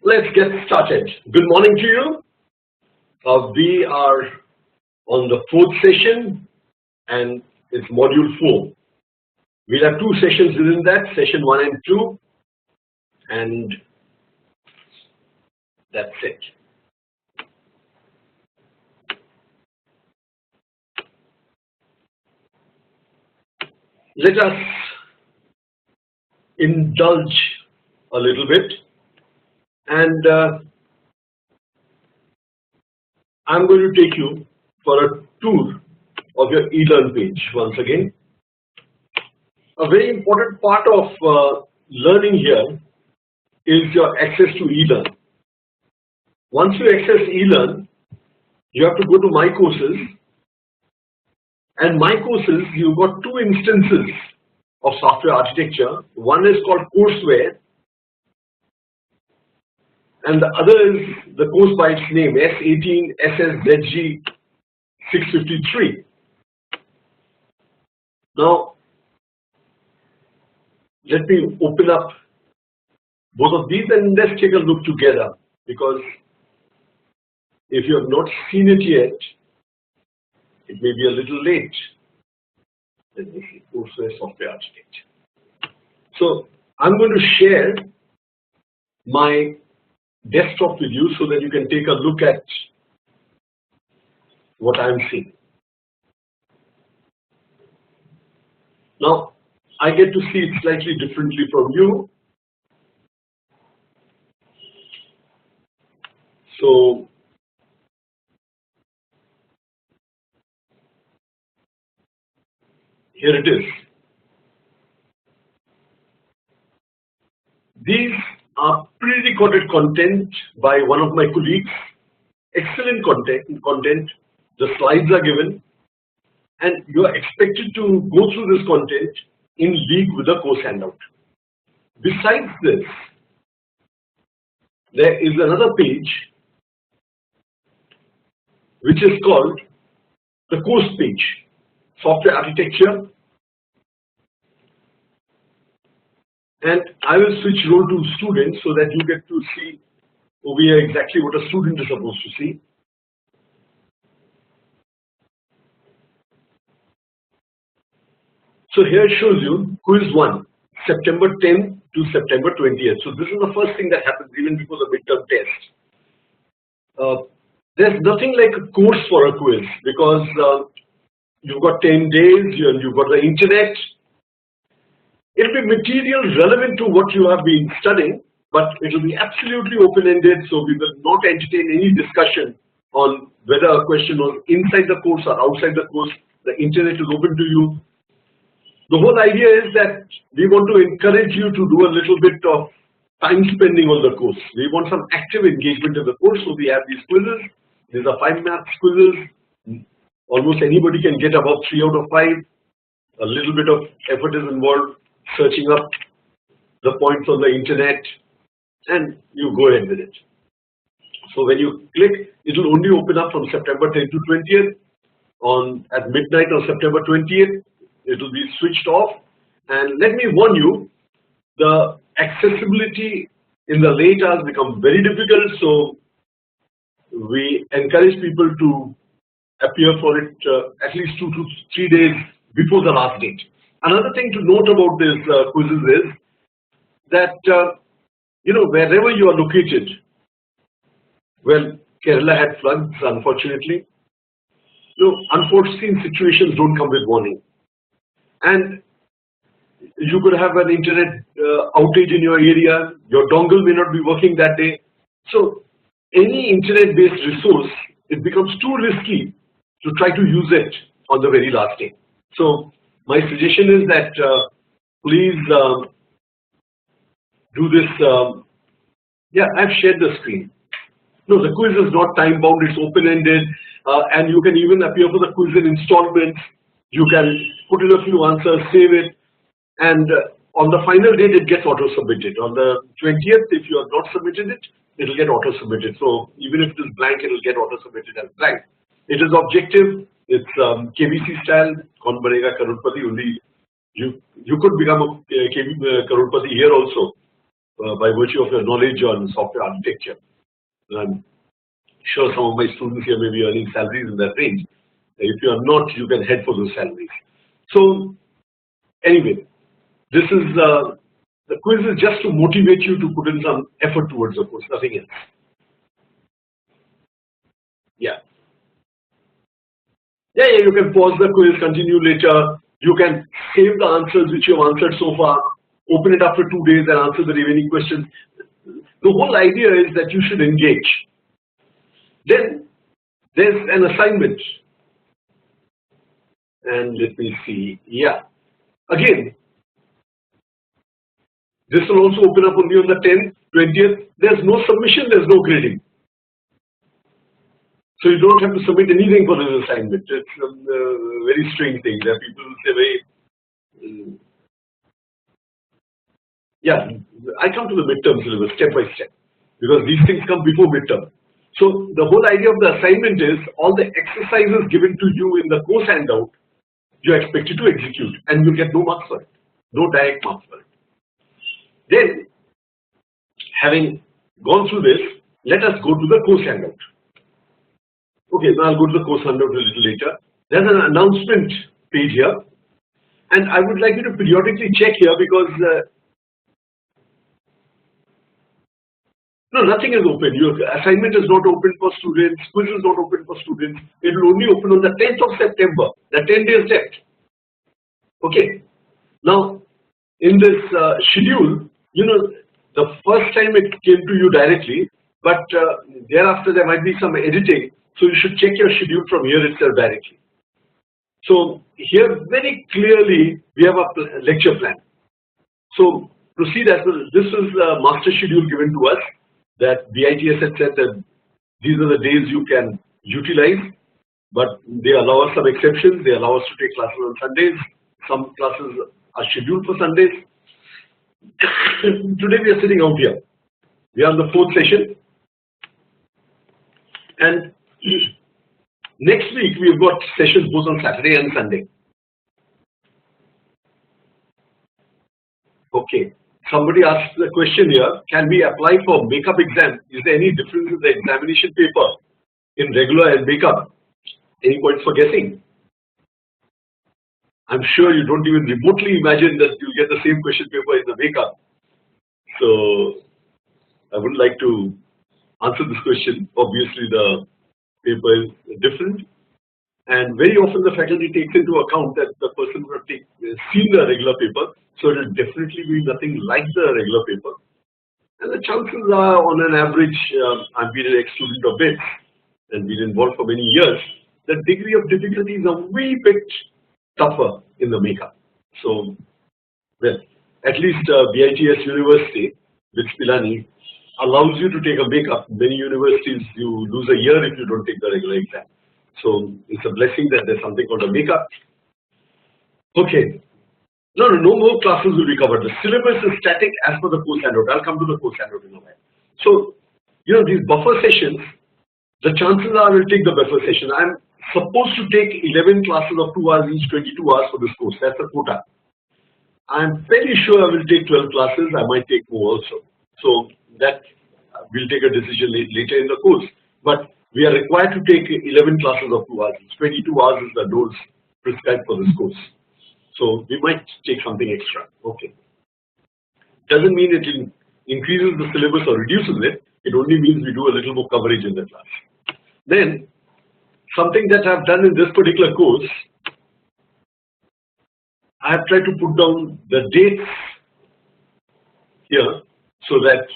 Let's get started. Good morning to you. We are on the fourth session and it's module 4. We'll have 2 sessions within that, session 1 and 2, and that's it. Let us indulge a little bit, and I'm going to take you for a tour of your eLearn page once again. A very important part of learning here is your access to eLearn. Once you access eLearn, you have to go to My Courses, and My Courses, you've got 2 instances of software architecture. One is called Courseware, and the other is the course by its name, S18 ZG653. Now, let me open up both of these and let's take a look together, because if you have not seen it yet, it may be a little late. Let me see, Courseware software architecture. So I'm going to share my desktop with you so that you can take a look at what I'm seeing. Now I get to see it slightly differently from you. So here it is. These are pre-recorded content by one of my colleagues. Excellent content. The slides are given, and you are expected to go through this content in league with the course handout. Besides this, there is another page which is called the course page, software architecture, and I will switch role to students so that you get to see over here exactly what a student is supposed to see. So here it shows you quiz 1, September 10th to September 20th. So this is the first thing that happens even before the midterm test. There's nothing like a course for a quiz, because you've got 10 days, you've got the internet. It will be material relevant to what you have been studying, but it will be absolutely open-ended, so we will not entertain any discussion on whether a question was inside the course or outside the course. The internet is open to you. The whole idea is that we want to encourage you to do a little bit of time spending on the course. We want some active engagement in the course, so we have these quizzes. These are 5 maths quizzes. Almost anybody can get above 3 out of 5. A little bit of effort is involved, searching up the points on the internet, and you go ahead with it. So when you click, it will only open up from September 10th to 20th. At midnight on September 20th, it will be switched off. And let me warn you, the accessibility in the late hours become very difficult, so we encourage people to appear for it at least 2 to 3 days before the last date. Another thing to note about these quizzes is that wherever you are located, well, Kerala had floods, unfortunately. Unforeseen situations don't come with warning, and you could have an internet outage in your area. Your dongle may not be working that day. So any internet-based resource, it becomes too risky to try to use it on the very last day. So my suggestion is that please do this. Yeah, I've shared the screen. No, the quiz is not time bound, it's open-ended, and you can even appear for the quiz in installments. You can put in a few answers, save it, and on the final date it gets auto-submitted. On the 20th, if you have not submitted it, it will get auto-submitted. So even if it is blank, it will get auto-submitted as blank. It is objective. It's KBC style. Kaun banega Karorpati? Only you could become a Karorpati here also. by virtue of your knowledge on software architecture. I'm sure some of my students here may be earning salaries in that range. If you are not, you can head for those salaries. So anyway, this is the quiz is just to motivate you to put in some effort towards the course, nothing else. Yeah. Yeah, you can pause the quiz, continue later. You can save the answers which you have answered so far, open it after 2 days and answer the remaining questions. The whole idea is that you should engage. Then there's an assignment. And let me see, yeah. Again, this will also open up only on the 10th, 20th. There's no submission, there's no grading. So you don't have to submit anything for this assignment. It's a very strange thing that people say, yeah, I come to the midterm syllabus step by step because these things come before midterm. So the whole idea of the assignment is all the exercises given to you in the course handout, you are expected to execute and you get no marks for it, no direct marks for it. Then, having gone through this, let us go to the course handout. Okay, now I'll go to the course handout a little later. There's an announcement page here, and I would like you to periodically check here because no, nothing is open. Your assignment is not open for students, quiz is not open for students. It will only open on the 10th of September, the 10 days left. Okay, now in this schedule, you know, the first time it came to you directly, but thereafter there might be some editing, so you should check your schedule from here itself directly. So here very clearly we have a lecture plan. So proceed as well. This is the master schedule given to us that BITS had said that these are the days you can utilize, but they allow us some exceptions. They allow us to take classes on Sundays. Some classes are scheduled for Sundays. Today we are sitting out here. We are on the 4th session, and next week we've got sessions both on Saturday and Sunday. Okay, somebody asked the question here, can we apply for makeup exam? Is there any difference in the examination paper in regular and makeup? Any points for guessing? I'm sure you don't even remotely imagine that you'll get the same question paper in the makeup. So I would like to answer this question. Obviously the paper is different, and very often the faculty takes into account that the person would have seen the regular paper, so it will definitely be nothing like the regular paper. And the chances are, on an average, I've been an ex-student of BITS and been involved for many years, the degree of difficulty is a wee bit tougher in the makeup. So, well, at least BITS University, BITS Pilani, allows you to take a makeup. Many universities you lose a year if you don't take the regular exam. So it's a blessing that there's something called a makeup. Okay. No more classes will be covered. The syllabus is static as per the course handout. I'll come to the course handout in a while. So, you know, these buffer sessions, the chances are I will take the buffer session. I'm supposed to take 11 classes of 2 hours each, 22 hours for this course. That's the quota. I'm fairly sure I will take 12 classes. I might take more also. So that we'll take a decision later in the course. But we are required to take 11 classes of 2 hours each. 22 hours is the dose prescribed for this course. So we might take something extra. Okay. Doesn't mean it increases the syllabus or reduces it. It only means we do a little more coverage in the class. Then something that I've done in this particular course, I have tried to put down the dates here so that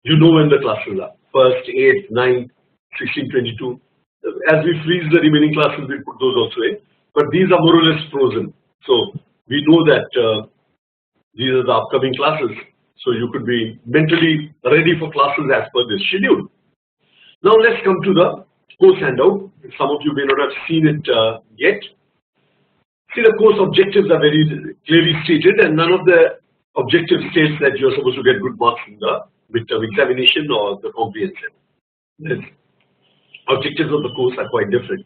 you know when the classes are. 1st, 8th, 9th, 16, 22. As we freeze the remaining classes, we put those also in. But these are more or less frozen. So we know that these are the upcoming classes. So you could be mentally ready for classes as per this schedule. Now let's come to the course handout. Some of you may not have seen it yet. See, the course objectives are very clearly stated, and none of the objectives states that you're supposed to get good marks in the midterm examination or the comprehensive. The objectives of the course are quite different.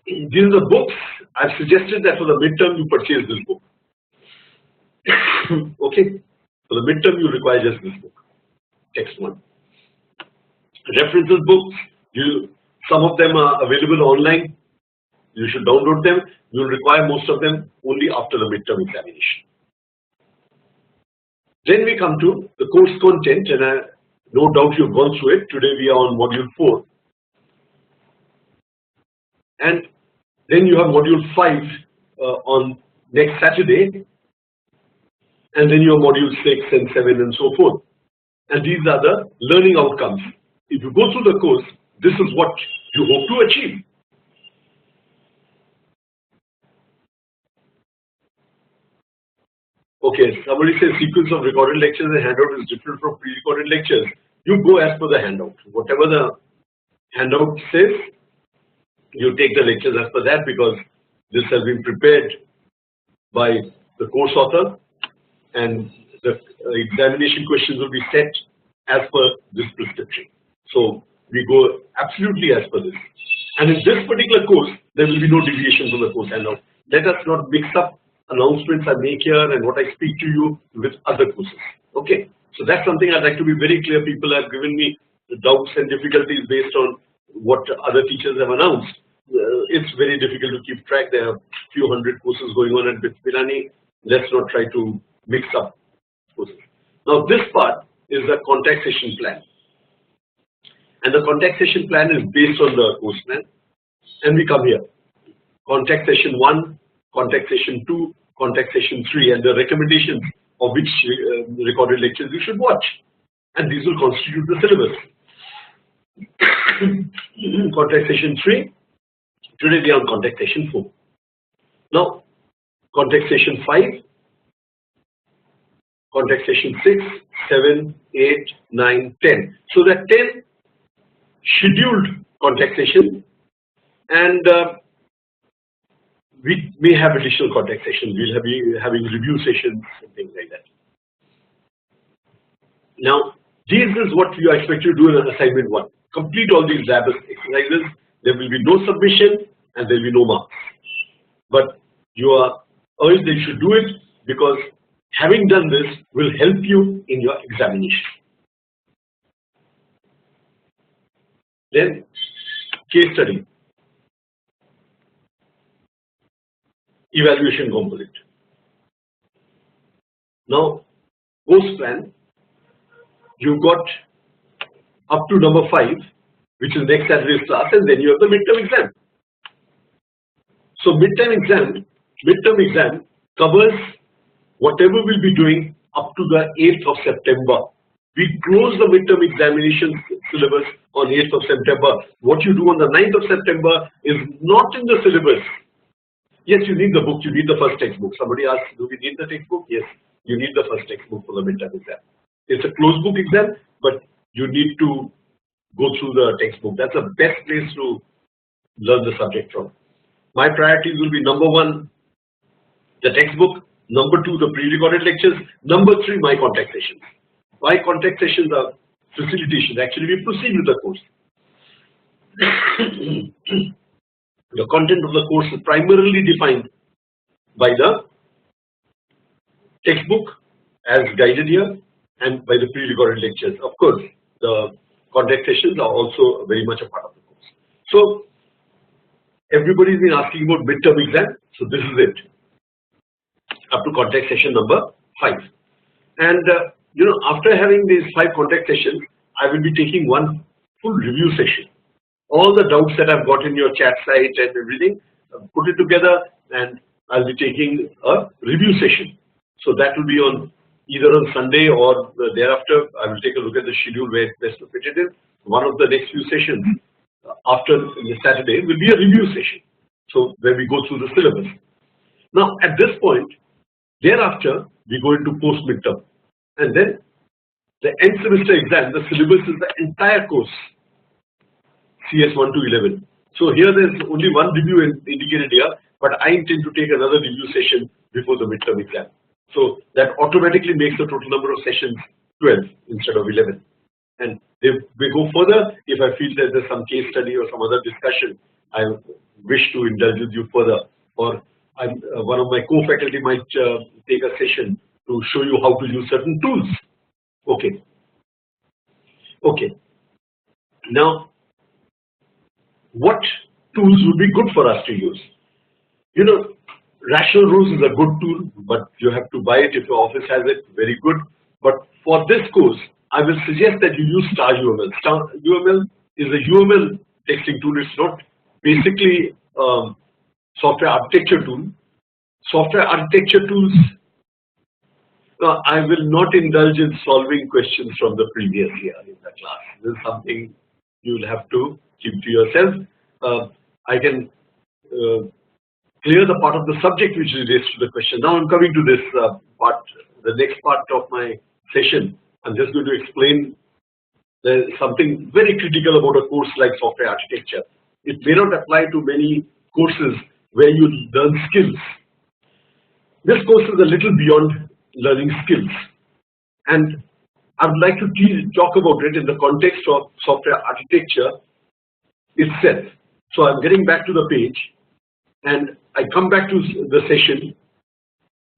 These are the books. I've suggested that for the midterm you purchase this book. Okay. For the midterm, you require just this book, text 1. References books, some of them are available online. You should download them. You will require most of them only after the midterm examination. Then we come to the course content, and no doubt you've gone through it. Today we are on module 4. And then you have module 5 on next Saturday, and then your module 6 and 7 and so forth. And these are the learning outcomes. If you go through the course, this is what you hope to achieve. Okay, somebody says sequence of recorded lectures and handout is different from pre-recorded lectures. You go as per the handout. Whatever the handout says, you take the lectures as per that, because this has been prepared by the course author, and the examination questions will be set as per this prescription. So we go absolutely as per this. And in this particular course, there will be no deviation from the course handout. Let us not mix up announcements I make here and what I speak to you with other courses. Okay, so that's something I'd like to be very clear. People have given me doubts and difficulties based on what other teachers have announced. It's very difficult to keep track. There are a few hundred courses going on at BITS Pilani. Let's not try to mix up courses. Now this part is the contact session plan, and the contact session plan is based on the course plan. And we come here, contact session 1, contact session 2, contact session 3, and the recommendations of which recorded lectures you should watch, and these will constitute the syllabus. Contact session 3, today we are on contact session 4. Now contact session 5, contact session 6, 7, 8, 9, 10. So that 10 scheduled contact sessions, and we may have additional contact sessions. We'll be having review sessions and things like that. Now, this is what you are expected to do in assignment 1. Complete all these lab exercises. There will be no submission and there will be no marks. But you are urged that you should do it, because having done this will help you in your examination. Then, case study. Evaluation component. Now, course plan, you got up to number 5, which is next Saturday's class, and then you have the midterm exam. So midterm exam covers whatever we'll be doing up to the 8th of September. We close the midterm examination syllabus on 8th of September. What you do on the 9th of September is not in the syllabus. Yes, you need the book, you need the first textbook. Somebody asked, do we need the textbook? Yes, you need the first textbook for the midterm exam. It's a closed book exam, but you need to go through the textbook. That's the best place to learn the subject from. My priorities will be number 1, the textbook, number 2, the pre-recorded lectures, number 3, my contact sessions. My contact sessions are facilitation. Actually, we proceed with the course. The content of the course is primarily defined by the textbook as guided here and by the pre-recorded lectures. Of course, the contact sessions are also very much a part of the course. So everybody's been asking about midterm exam, so this is it, up to contact session number 5. And after having these 5 contact sessions, I will be taking one full review session. All the doubts that I've got in your chat site and everything, put it together, and I'll be taking a review session. So that will be on either on Sunday or thereafter. I will take a look at the schedule where it's best to fit it in. One of the next few sessions after the Saturday will be a review session, so where we go through the syllabus. Now at this point, thereafter we go into post midterm, and then the end semester exam. The syllabus is the entire course, CS 1 to 11. So here there's only one review indicated here, but I intend to take another review session before the midterm exam. So that automatically makes the total number of sessions 12 instead of 11. And if we go further, if I feel that there's some case study or some other discussion, I wish to indulge with you further, or one of my co-faculty might take a session to show you how to use certain tools. Okay. Okay. Now, what tools would be good for us to use? You know, Rational Rules is a good tool, but you have to buy it if your office has it. Very good. But for this course, I will suggest that you use Star UML. Star UML is a UML texting tool. It's not basically software architecture tool. Software architecture tools, I will not indulge in solving questions from the previous year in the class. This is something you will have to keep to yourself. I can clear the part of the subject which relates to the question. Now I'm coming to this part, the next part of my session. I'm just going to explain there's something very critical about a course like software architecture. It may not apply to many courses where you learn skills. This course is a little beyond learning skills, and I would like to talk about it in the context of software architecture itself. So I'm getting back to the page, and I come back to the session,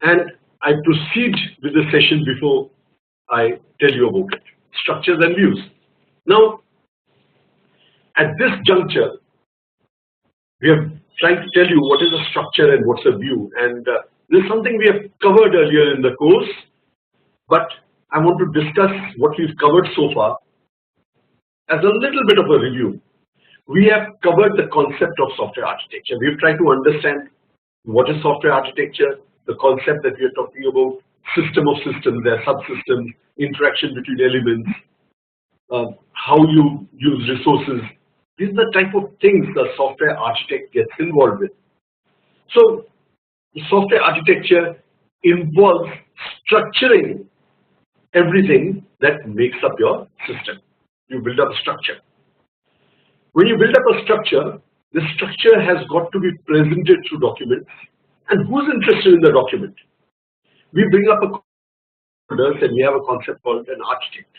and I proceed with the session before I tell you about it. Structures and views. Now, at this juncture, we are trying to tell you what is a structure and what's a view, and this is something we have covered earlier in the course, but I want to discuss what we've covered so far as a little bit of a review. We have covered the concept of software architecture. We've tried to understand what is software architecture, the concept that we are talking about, system of systems, their subsystems, interaction between elements, how you use resources. These are the type of things the software architect gets involved with. So, software architecture involves structuring everything that makes up your system. You build up a structure. When you build up a structure, the structure has got to be presented through documents. And who's interested in the document? We bring up a concept and we have a concept called an architect.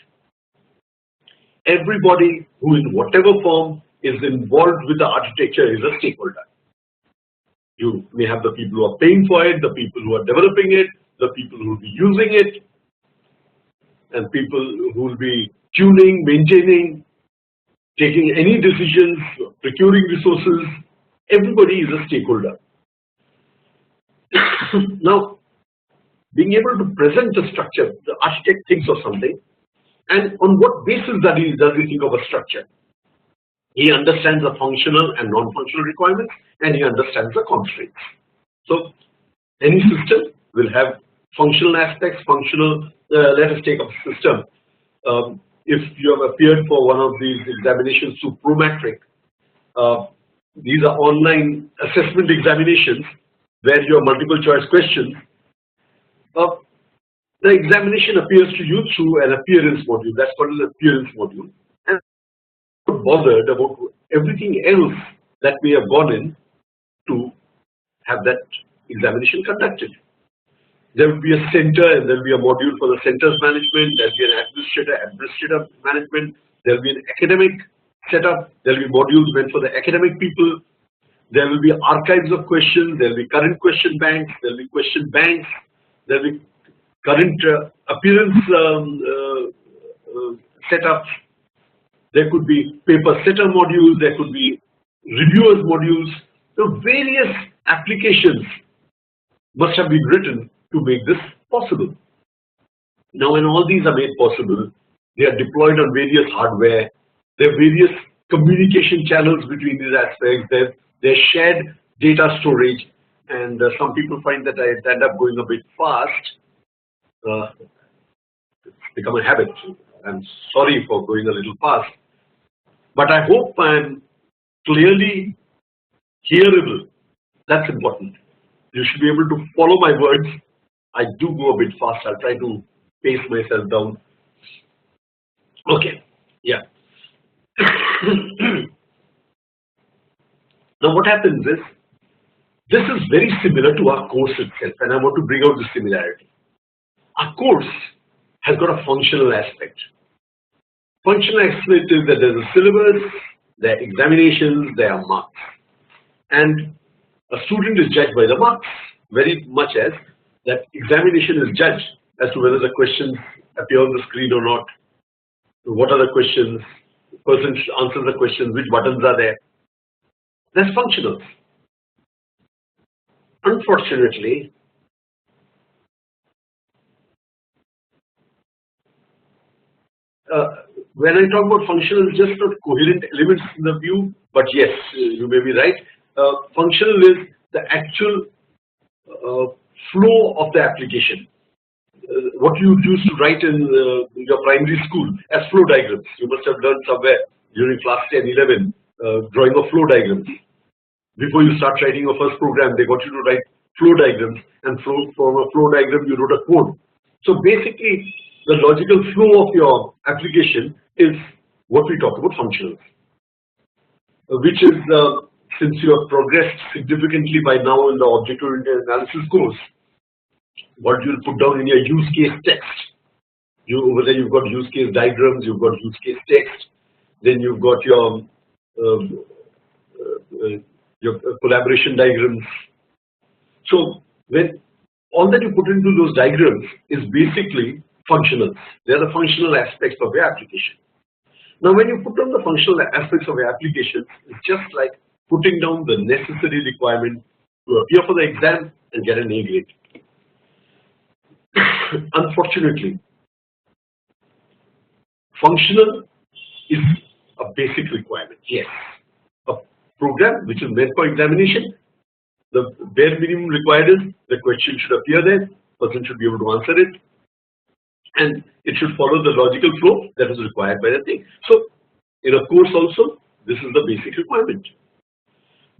Everybody who in whatever form is involved with the architecture is a stakeholder. You may have the people who are paying for it, the people who are developing it, the people who will be using it, and people who will be tuning, maintaining, taking any decisions, procuring resources. Everybody is a stakeholder. Now, being able to present a structure, the architect thinks of something, and on what basis does he think of a structure? He understands the functional and non-functional requirements, and he understands the constraints. So, any system will have functional aspects. Functional. Let us take a system. If you have appeared for one of these examinations through Prometric, these are online assessment examinations where you have multiple choice questions. The examination appears to you through an appearance module. That's called an appearance module. And I'm not bothered about everything else that may have gone in to have that examination conducted. There will be a center and there will be a module for the center's management. There will be an administrator management. There will be an academic setup. There will be modules meant for the academic people. There will be archives of questions. There will be current question banks. There will be question banks. There will be current appearance setups. There could be paper setter modules. There could be reviewers modules. So various applications must have been written to make this possible. Now, when all these are made possible, they are deployed on various hardware. There are various communication channels between these aspects. There's shared data storage, and some people find that I end up going a bit fast. It's become a habit. I'm sorry for going a little fast, but I hope I'm clearly hearable. That's important. You should be able to follow my words. I do go a bit fast. I'll try to pace myself down. Okay, yeah. Now what happens is, this is very similar to our course itself, and I want to bring out the similarity. Our course has got a functional aspect. Functional aspect is that there's a syllabus, there are examinations, there are marks. And a student is judged by the marks, very much as that examination is judged as to whether the questions appear on the screen or not. What are the questions? The person answers the questions, which buttons are there. That's functional. Unfortunately, when I talk about functional, it's just not coherent elements in the view, but yes, you may be right. Functional is the actual flow of the application. What you used to write in your primary school as flow diagrams. You must have learned somewhere during class 10, 11, drawing of flow diagrams. Before you start writing your first program, they got you to write flow diagrams, and from a flow diagram you wrote a code. So basically, the logical flow of your application is what we talk about functionals, which is since you have progressed significantly by now in the object-oriented analysis course, what you'll put down in your use case text. Over there you've got use case diagrams, you've got use case text, then you've got your collaboration diagrams. So when all that you put into those diagrams is basically functional. They are the functional aspects of your application. Now when you put down the functional aspects of your application, it's just like putting down the necessary requirement to appear for the exam and get an A grade. Unfortunately, functional is a basic requirement. Yes, a program which is meant for examination, the bare minimum required is the question should appear there, person should be able to answer it, and it should follow the logical flow that is required by the thing. So in a course also, this is the basic requirement.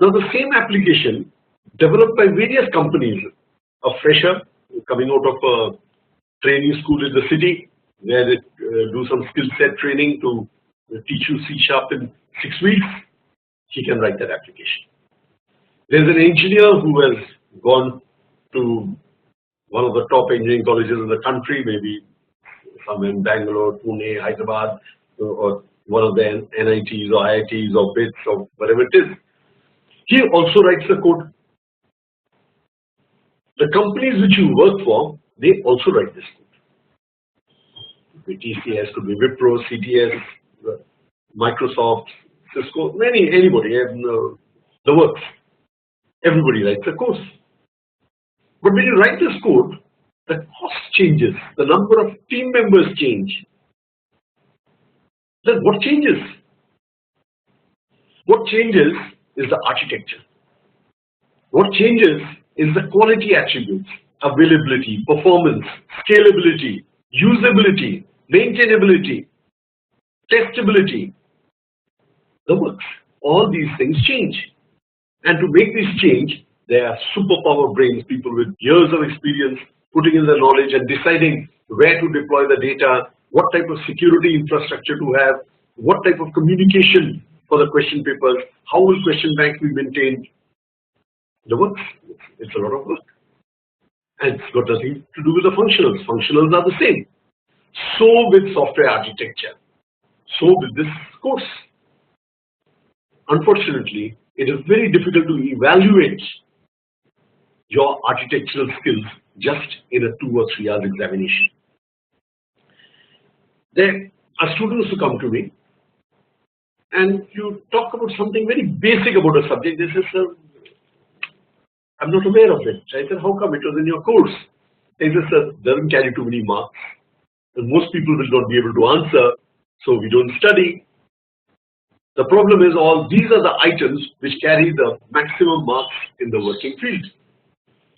Now the same application developed by various companies, a fresher coming out of a training school in the city, where they do some skill set training to teach you C# in 6 weeks, he can write that application. There's an engineer who has gone to one of the top engineering colleges in the country, maybe somewhere in Bangalore, Pune, Hyderabad, or one of the NITs or IITs or BITS or whatever it is. He also writes the code. The companies which you work for, they also write this code. Could be TCS, could be Wipro, CTS, Microsoft, Cisco, anybody, the works. Everybody writes a course. But when you write this code, the cost changes, the number of team members change. Then what changes? What changes is the architecture. What changes is the quality attributes, availability, performance, scalability, usability, maintainability, testability, the works. All these things change. And to make this change, there are superpower brains, people with years of experience putting in the knowledge and deciding where to deploy the data, what type of security infrastructure to have, what type of communication for the question papers, how will question banks be maintained. The works. It's a lot of work. And it's got nothing to do with the functionals. Functionals are the same. So with software architecture. So with this course. Unfortunately, it is very difficult to evaluate your architectural skills just in a 2 or 3 hours examination. There are students who come to me and you talk about something very basic about a subject. They say, sir, I'm not aware of it. I said, how come? It was in your course. They said, sir, doesn't carry too many marks. And most people will not be able to answer, so we don't study. The problem is all these are the items which carry the maximum marks in the working field.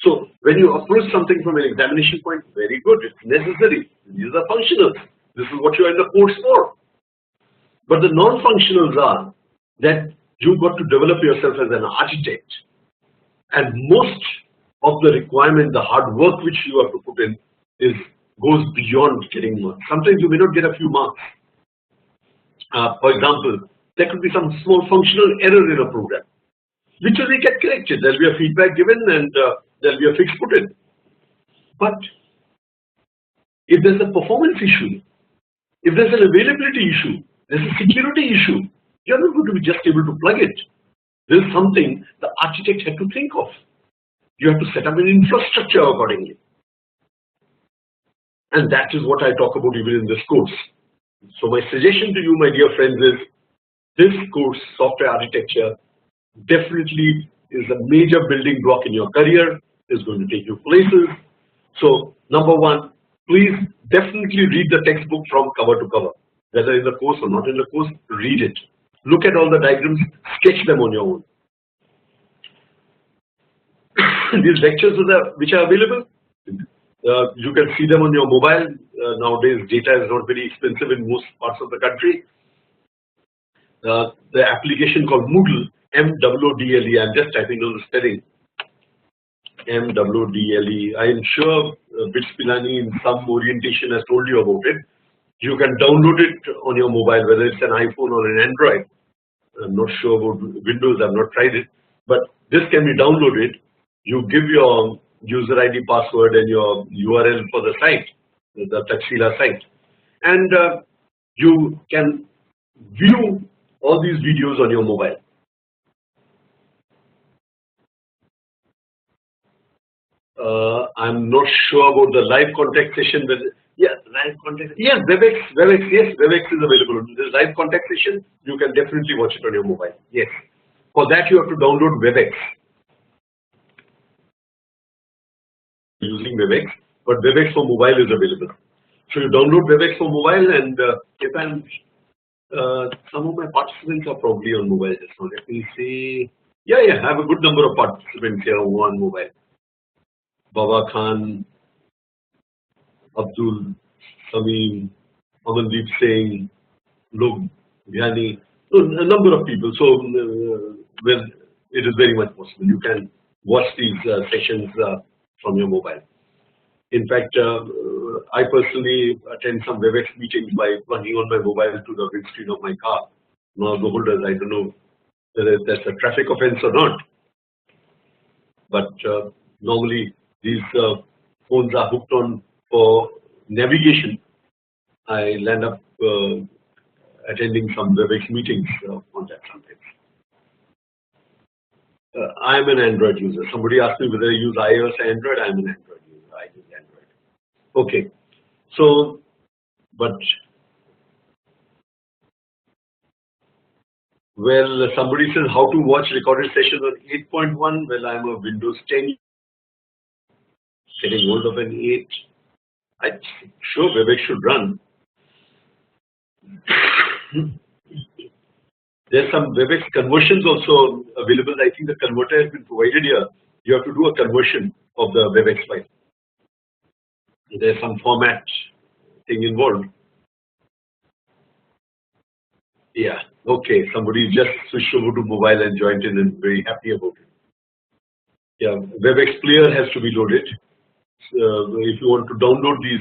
So when you approach something from an examination point, very good, it's necessary. These are functionals. This is what you are in the course for. But the non-functionals are that you've got to develop yourself as an architect. And most of the requirement, the hard work which you have to put in goes beyond getting marks. Sometimes you may not get a few marks. For example, there could be some small functional error in a program, which will get corrected. There will be a feedback given and there will be a fix put in. But if there's a performance issue, if there's an availability issue, there's a security issue, you're not going to be just able to plug it. This is something the architect had to think of. You have to set up an infrastructure accordingly. And that is what I talk about even in this course. So my suggestion to you, my dear friends, is this course, software architecture, definitely is a major building block in your career, is going to take you places. So number one, please definitely read the textbook from cover to cover, whether in the course or not in the course, read it. Look at all the diagrams, sketch them on your own. These lectures which are available, you can see them on your mobile. Nowadays, data is not very expensive in most parts of the country. The application called Moodle, M-O-O-D-L-E, I'm just typing down the spelling, M-O-O-D-L-E. I am sure BITS Pilani in some orientation has told you about it. You can download it on your mobile, whether it's an iPhone or an Android. I'm not sure about Windows, I've not tried it, but this can be downloaded. You give your user ID, password, and your URL for the site, the Taxila site, and you can view all these videos on your mobile. I'm not sure about the live contact session. Yeah, live contact. Yes, WebEx. Yes, WebEx is available. This live contact session, you can definitely watch it on your mobile. Yes. For that, you have to download WebEx. Using WebEx, but WebEx for mobile is available. So you download WebEx for mobile, and if I'm, some of my participants are probably on mobile just now. Let me see. Yeah, I have a good number of participants here on mobile. Baba Khan, Abdul, Sameem, Amandeep Singh, Log, Gyani, so a number of people. So well, it is very much possible. You can watch these sessions from your mobile. In fact, I personally attend some WebEx meetings by plugging on my mobile to the windscreen of my car. Now the holders, I don't know whether that's a traffic offense or not, but normally these phones are hooked on for navigation. I land up attending some WebEx meetings on that sometimes. I am an Android user. Somebody asked me whether I use iOS or Android. I am an Android user. I use Android. Okay. So, but well, somebody says how to watch recorded sessions on 8.1. Well, I am a Windows 10. Getting hold of an 8. I'm sure WebEx should run. There's some WebEx conversions also available. I think the converter has been provided here. You have to do a conversion of the WebEx file. There's some format thing involved. Yeah, okay. Somebody just switched over to mobile and joined in and very happy about it. Yeah, WebEx player has to be loaded. If you want to download these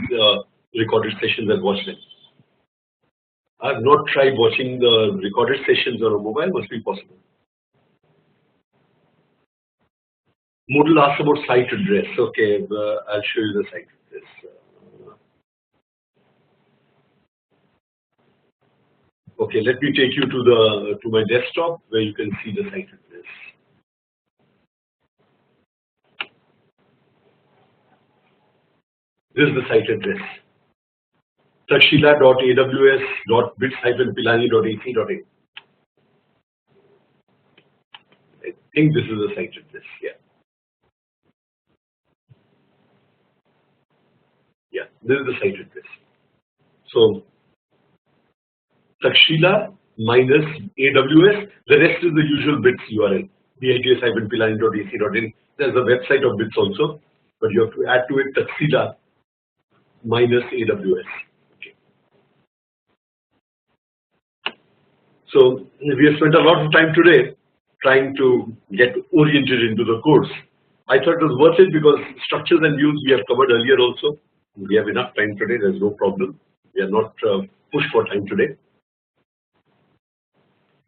recorded sessions and watch them. I have not tried watching the recorded sessions on a mobile, must be possible. Moodle asks about site address. Okay, I'll show you the site address. Okay, let me take you to my desktop where you can see the site address. This is the site address. Takshila.aws.bits-pilani.ac.in. I think this is the site address. Yeah, this is the site address. So Takshila minus AWS. The rest is the usual bits URL. bits-pilani.ac.in. There's a website of bits also, but you have to add to it Takshila minus AWS. So we have spent a lot of time today trying to get oriented into the course. I thought it was worth it because structures and views we have covered earlier also. We have enough time today, there's no problem. We are not pushed for time today.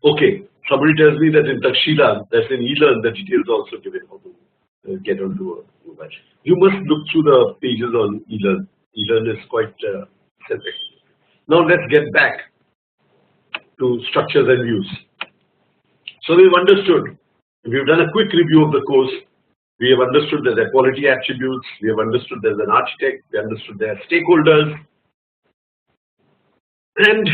Okay, somebody tells me that in Takshila, that's in eLearn, the details also given how to get onto a mobile. You must look through the pages on eLearn. eLearn is quite self-explanatory. Now let's get back to structures and views. So we've understood, we've done a quick review of the course, We have understood their quality attributes, we have understood there's an architect, we understood their stakeholders, and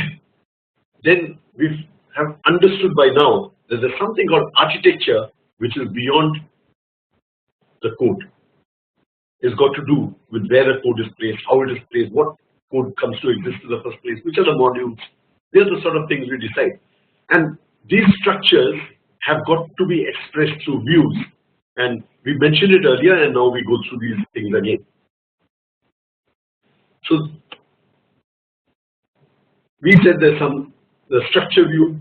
then we have understood by now that there's something called architecture which is beyond the code. It's got to do with where the code is placed, how it is placed, what code comes to exist in the first place, which are the modules. These are the sort of things we decide. And these structures have got to be expressed through views. And we mentioned it earlier, and now we go through these things again. So we said there's the structure view.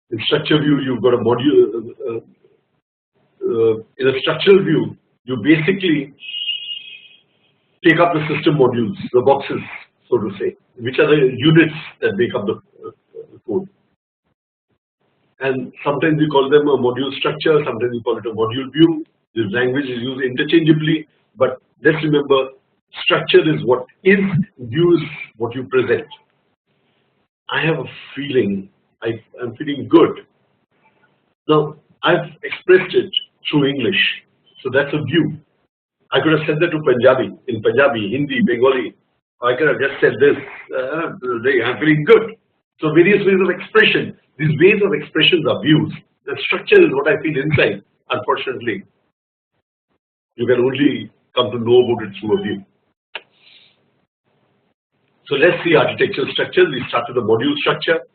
In structure view, you've got a module. In a structural view, you basically take up the system modules, the boxes, so to say, which are the units that make up the code. And sometimes we call them a module structure, sometimes we call it a module view. This language is used interchangeably, but let's remember, structure is what is, view is what you present. I have a feeling, I'm feeling good. Now, I've expressed it through English, so that's a view. I could have said that to Punjabi, in Punjabi, Hindi, Bengali. I could have just said this, I'm feeling good. So various ways of expression. These ways of expressions are views. The structure is what I feel inside. Unfortunately, you can only come to know about it through a view. So let's see architectural structures. We start with the module structure.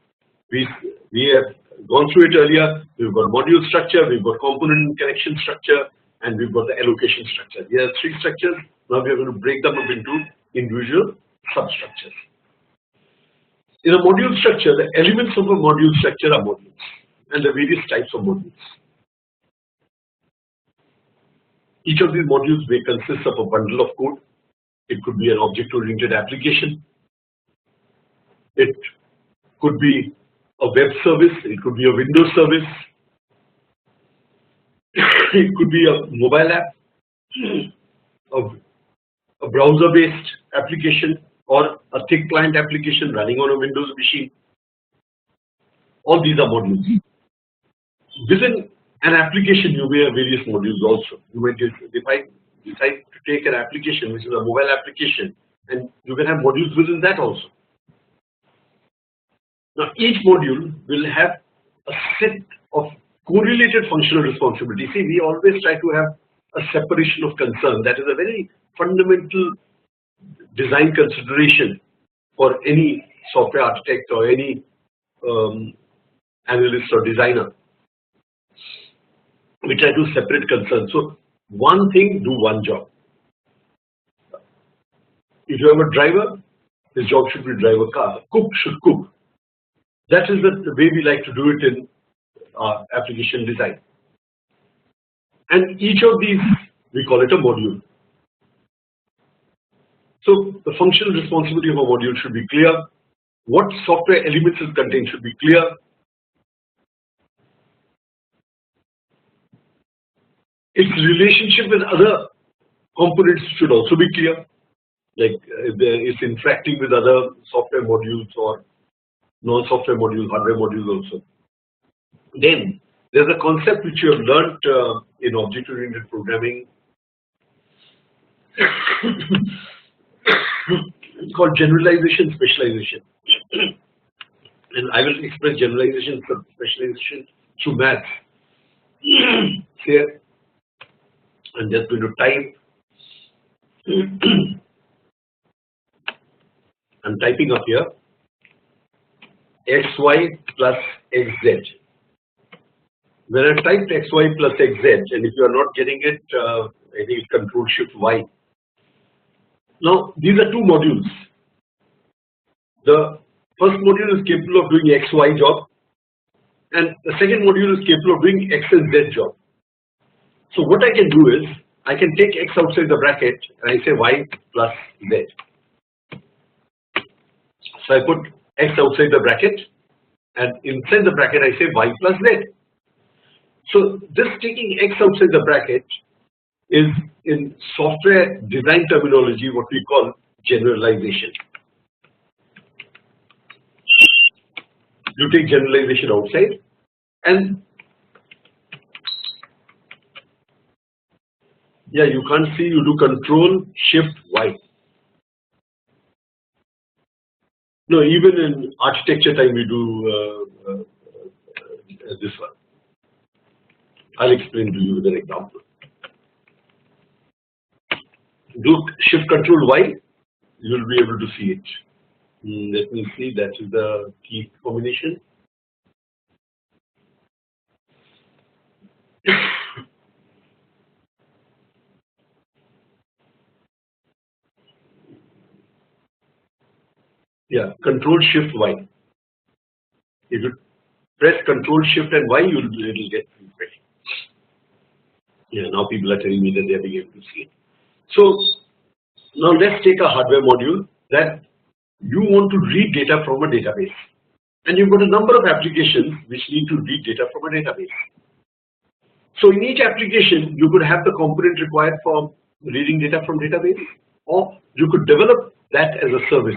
We have gone through it earlier. We've got module structure, we've got component connection structure, and we've got the allocation structure. There are three structures. Now we are going to break them up into individual substructures. In a module structure, the elements of a module structure are modules, and the various types of modules. Each of these modules may consist of a bundle of code. It could be an object-oriented application. It could be a web service. It could be a Windows service. It could be a mobile app, a browser-based application, or a thick client application running on a Windows machine. All these are modules. Within an application, you may have various modules also. You might decide to take an application which is a mobile application, and you can have modules within that also. Now, each module will have a set of correlated functional responsibilities. See, we always try to have a separation of concern. That is a very fundamental design consideration for any software architect or any analyst or designer. We try to separate concerns. So one thing, do one job. If you have a driver, his job should be drive a car. Cook should cook. That is the way we like to do it in application design. And each of these, we call it a module. So the functional responsibility of a module should be clear. What software elements it contains should be clear. Its relationship with other components should also be clear, like it's interacting with other software modules or non-software modules, hardware modules also. Then there's a concept which you have learned in object-oriented programming called generalization specialization. And I will express generalization specialization through math. Here, I'm just going to type. I'm typing up here xy plus xz. When I typed xy plus xz, and if you are not getting it, I think it's Control Shift Y. Now these are two modules. The first module is capable of doing xy job, and the second module is capable of doing x and z job. So what I can do is I can take x outside the bracket and I say y plus z. So I put x outside the bracket, and inside the bracket I say y plus z. So this taking x outside the bracket is, in software design terminology, what we call generalization. You take generalization outside, and Yeah, you can't see, you do Control Shift Y. No, even in architecture time we do this one. I'll explain to you with an example. Do Shift Control Y, you'll be able to see it. Let me see, that is the key combination. Yeah, Control Shift Y. If you press Control Shift and Y, it'll get refreshed. Yeah, now people are telling me that they are being able to see it. So now let's take a hardware module that you want to read data from a database, and you've got a number of applications which need to read data from a database. So in each application, you could have the component required for reading data from database, or you could develop that as a service,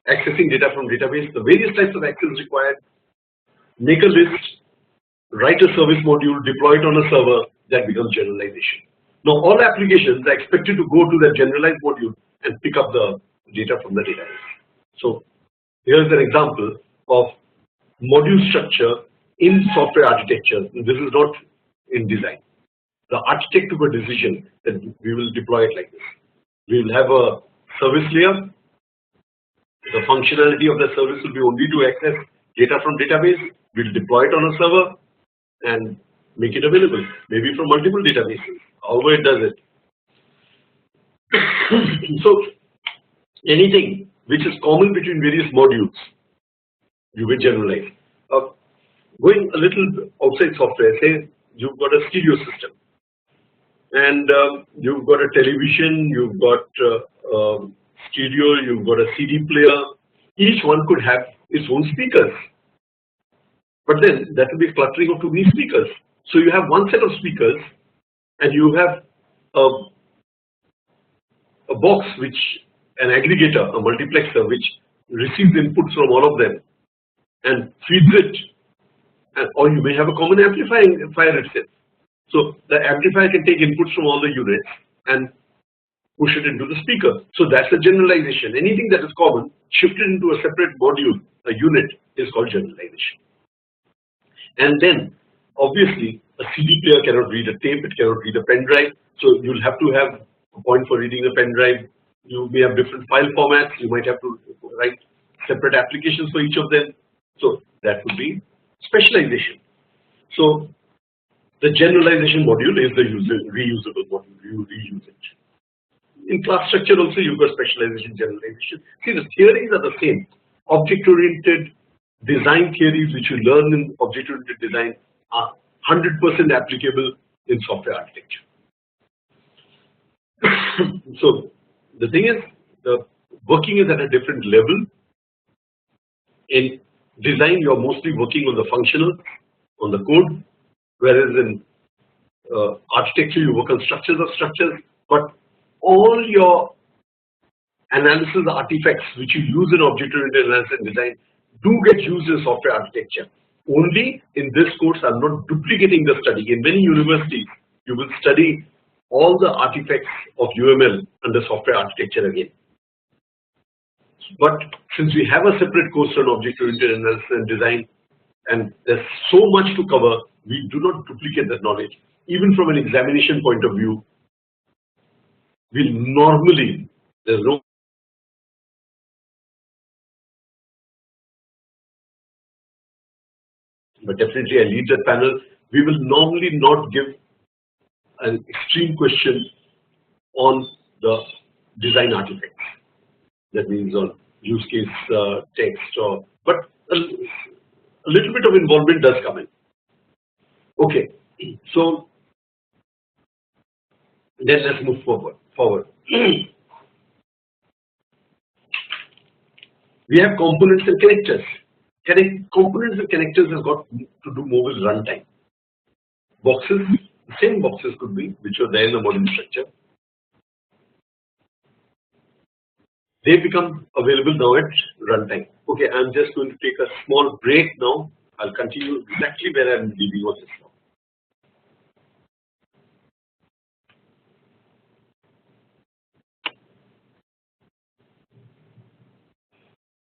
accessing data from database, the various types of access required, make a list, write a service module, deploy it on a server, that becomes generalization. Now all applications are expected to go to that generalized module and pick up the data from the database. So here's an example of module structure in software architecture. This is not in design. The architect took a decision that we will deploy it like this. We will have a service layer. The functionality of the service will be only to access data from database. We'll deploy it on a server and make it available, maybe from multiple databases, however it does it. So anything which is common between various modules, you will generalize. Going a little outside software, say you've got a stereo system, and you've got a television, you've got stereo, you've got a CD player. Each one could have its own speakers, but then that will be cluttering of too many speakers. So you have one set of speakers, and you have a box which an aggregator, a multiplexer, which receives inputs from all of them and feeds it, or you may have a common amplifier itself. So the amplifier can take inputs from all the units and push it into the speaker. So that's a generalization. Anything that is common shifted into a separate module, a unit, is called generalization. And then obviously a CD player cannot read a tape, it cannot read a pen drive. So you'll have to have a point for reading a pen drive. You may have different file formats, you might have to write separate applications for each of them. So that would be specialization. So the generalization module is the reusable module, you reuse it. In class structure also you've got specialization, generalization. See, the theories are the same. Object-oriented design theories which you learn in object-oriented design are 100% applicable in software architecture. So the thing is, the working is at a different level. In design, you're mostly working on the functional, on the code, whereas in architecture, you work on structures of structures. But all your analysis artifacts which you use in object-oriented analysis and design do get used in software architecture. Only in this course, I'm not duplicating the study. In many universities, you will study all the artifacts of UML under software architecture again. But since we have a separate course on object-oriented analysis and design, and there's so much to cover, we do not duplicate that knowledge. Even from an examination point of view, we'll normally, there's no but definitely I lead that panel. We will normally not give an extreme question on the design artifacts. That means on use case text, or but a little bit of involvement does come in. Okay, so then let's move forward. We have components and connectors. Components and connectors have got to do more with runtime. Boxes, the same boxes could be, which are there in the module structure. They become available now at runtime. Okay, I'm just going to take a small break now. I'll continue exactly where I'm leaving on this now.